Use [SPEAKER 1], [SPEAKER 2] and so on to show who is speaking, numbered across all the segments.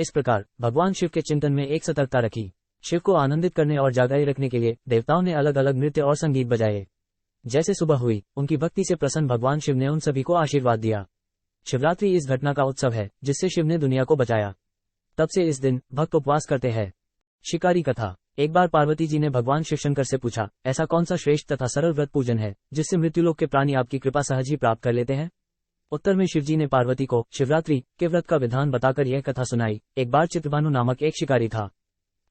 [SPEAKER 1] इस प्रकार भगवान शिव के चिंतन में एक सतर्कता रखी। शिव को आनंदित करने और जागाए रखने के लिए देवताओं ने अलग अलग नृत्य और संगीत बजाए। जैसे सुबह हुई, उनकी भक्ति से प्रसन्न भगवान शिव ने उन सभी को आशीर्वाद दिया। शिवरात्रि इस घटना का उत्सव है जिससे शिव ने दुनिया को बचाया। तब से इस दिन भक्त उपवास करते हैं। शिकारी कथा। एक बार पार्वती जी ने भगवान शिवशंकर से पूछा, ऐसा कौन सा श्रेष्ठ तथा सरल व्रत पूजन है जिससे मृत्युलोक के प्राणी आपकी कृपा सहज ही प्राप्त कर लेते हैं। उत्तर में शिवजी ने पार्वती को शिवरात्रि के व्रत का विधान बताकर यह कथा सुनाई। एक बार चित्रभानु नामक एक शिकारी था।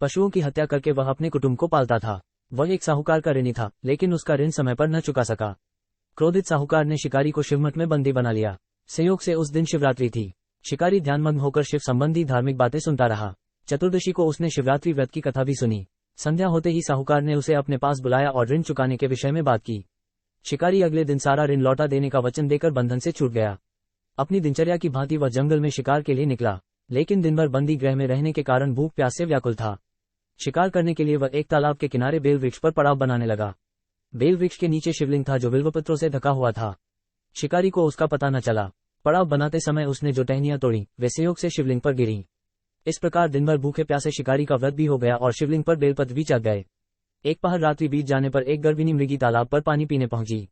[SPEAKER 1] पशुओं की हत्या करके वह अपने कुटुंब को पालता था। वह एक साहूकार का ऋणी था, लेकिन उसका ऋण समय पर न चुका सका। क्रोधित साहूकार ने शिकारी को शिवमठ में बंदी बना लिया। संयोग से उस दिन शिवरात्रि थी। शिकारी ध्यानमग्न होकर शिव संबंधी धार्मिक बातें सुनता रहा। चतुर्दशी को उसने शिवरात्रि व्रत की कथा भी सुनी। संध्या होते ही साहूकार ने उसे अपने पास बुलाया और ऋण चुकाने के विषय में बात की। शिकारी अगले दिन सारा ऋण लौटा देने का वचन देकर बंधन से छूट गया। अपनी दिनचर्या की भांति वह जंगल में शिकार के लिए निकला, लेकिन दिन भर बंदी गृह में रहने के कारण भूख प्यास से व्याकुल था। शिकार करने के लिए वह एक तालाब के किनारे बेल वृक्ष पर पड़ाव बनाने लगा। बेल वृक्ष के नीचे शिवलिंग था जो बिल्वपत्रों से ढका हुआ था। शिकारी को उसका पता न चला। पड़ाव बनाते समय उसने जो टहनियां तोड़ी वे संयोग से शिवलिंग पर गिरी। इस प्रकार दिन भर भूखे प्यासे शिकारी का व्रत भी हो गया और शिवलिंग पर बेलपत्र भी चढ़ गए। एक पहर रात्रि बीत जाने पर एक गर्भिणी मृगी तालाब पर पानी पीने पहुंची।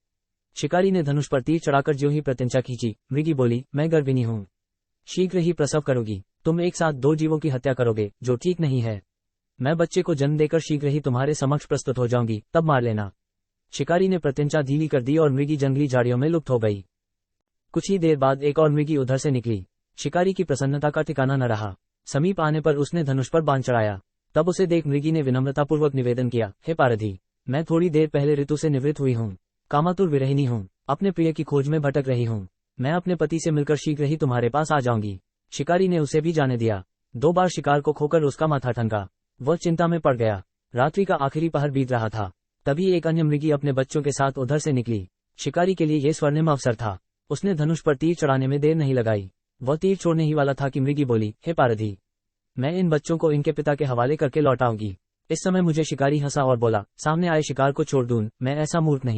[SPEAKER 1] शिकारी ने धनुष पर तीर चढ़ाकर ज्यों ही प्रत्यंचा खींची, मृगी बोली, मैं गर्भिणी हूं, शीघ्र ही प्रसव करोगी। तुम एक साथ 2 जीवों की हत्या करोगे, जो ठीक नहीं है। मैं बच्चे को जन्म देकर शीघ्र ही तुम्हारे समक्ष प्रस्तुत हो जाऊंगी, तब मार लेना। शिकारी ने प्रत्यंचा ढीली कर दी और मृगी जंगली झाड़ियों में लुप्त हो गई। कुछ ही देर बाद एक और मृगी उधर से निकली। शिकारी की प्रसन्नता का ठिकाना न रहा। समीप आने पर उसने धनुष पर बाण चढ़ाया। तब उसे देख मृगी ने विनम्रतापूर्वक निवेदन किया, हे पारधी, मैं थोड़ी देर पहले ऋतु से निवृत्त हुई हूँ, कामातुर विरहिणी हूँ, अपने प्रिय की खोज में भटक रही हूँ। मैं अपने पति से मिलकर शीघ्र ही तुम्हारे पास आ जाऊंगी। शिकारी ने उसे भी जाने दिया। 2 बार शिकार को खोकर उसका माथा ठनका। वह चिंता में पड़ गया। रात्रि का आखिरी पहर बीत रहा था। तभी एक अन्य मृगी अपने बच्चों के साथ उधर से निकली। शिकारी के लिए यह स्वर्णिम अवसर था। उसने धनुष पर तीर चढ़ाने में देर नहीं लगाई। वह तीर छोड़ने ही वाला था कि मृगी बोली, हे पारधी, मैं इन बच्चों को इनके पिता के हवाले करके लौटाऊंगी। इस समय मुझे शिकारी हंसा और बोला, सामने आए शिकार को छोड़ दूं, मैं ऐसा मूर्ख नहीं।